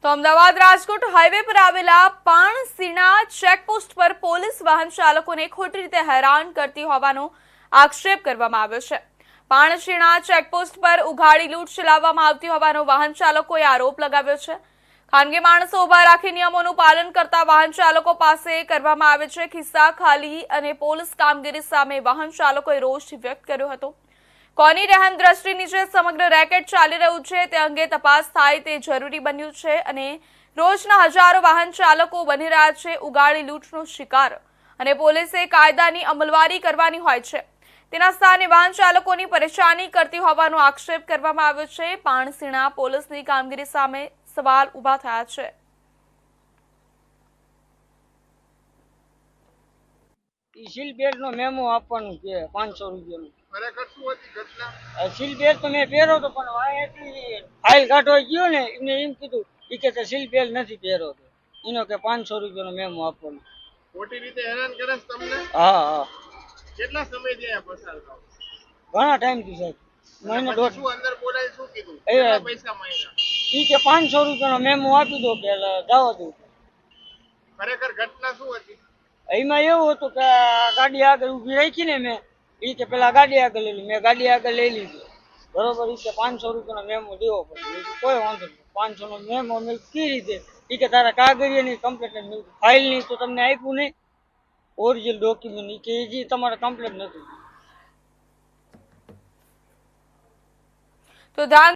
તો અમદાવાદ રાજકોટ હાઈવે પર આવેલા પાણસીણા ચેકપોસ્ટ પર પોલીસ વાહન ચાલકોને ખોટી રીતે હેરાન કરતી હોવાનો આક્ષેપ કરવામાં આવ્યો છે। પાણસીણા ચેકપોસ્ટ પર ઉઘાડી લૂંટ ચલાવવામાં આવતી હોવાનો વાહન ચાલકોએ આરોપ લગાવ્યો છે। ખાનગી માણસો ઉભા રાખી નિયમોનું પાલન કરતા વાહન ચાલકો પાસે કરવામાં આવે છે ખિસ્સા ખાલી અને પોલીસ કામગીરી સામે વાહન ચાલકોએ રોષ વ્યક્ત કર્યો હતો। કોની રહેમ દ્રષ્ટિ નીચે સમગ્ર રેકેટ ચાલી રહ્યું છે તે અંગે તપાસ થાય તે જરૂરી બન્યું છે અને રોજના હજારો વાહન ચાલકો બની રહ્યા છે ઉગાડી લૂંટનો શિકાર અને પોલીસે કાયદાની અમલવારી કરવાની હોય છે તેના સ્થાને વાહન ચાલકોની પરેશાની કરતી હોવાનો આક્ષેપ કરવામાં આવ્યો છે। પાણસીણા પોલીસની કામગીરી સામે સવાલ ઉભા થયા છે। સીલ બેલ્ટ નો મેમો આપવાનું છે 500 રૂપિયાનું। ખરેખર શું હતી ઘટના? સીલ બેલ્ટ તો મેં પહેરો તો પણ વાંહેથી ફાઇલ કાઢવા ગયો ને એમને એમ કીધું કે સીલ બેલ્ટ નથી પહેરો તો એનો કે 500 રૂપિયાનો મેમો આપવાનો। ખોટી રીતે હેરાન કરે છે તમને? હા। કેટલા સમયથી અહીંયા પસાર થાવ? ઘણા ટાઈમથી સાહેબ મહિને પછી દોઢ શું અંદર બોલાય શું કીધું? એ કેટલા પૈસા માંગ્યા? કે 500 રૂપિયાનો મેમો આપી દો કે જવા દઉં। ખરેખર ઘટના શું હતી? એમાં એવું હતું કે ગાડી આગળ ઊભી રાખી ને મેં કે પેલા ગાડી આગળ લઈ લીધી, મેં ગાડી આગળ લઈ લીધી બરોબર। કે 500 રૂપિયાનો મેમો દેવો પડે, કોઈ વાંધો નહીં। 500 નો મેમો મેં કઈ રીતે કે તારા કાગળિયાની કમ્પ્લેટ ફાઇલની તો તમને આપ્યું નહીં ઓરિજિનલ ડોક્યુમેન્ટ કે જે તમારે કમ્પ્લેટ નથી તો ધ્યાન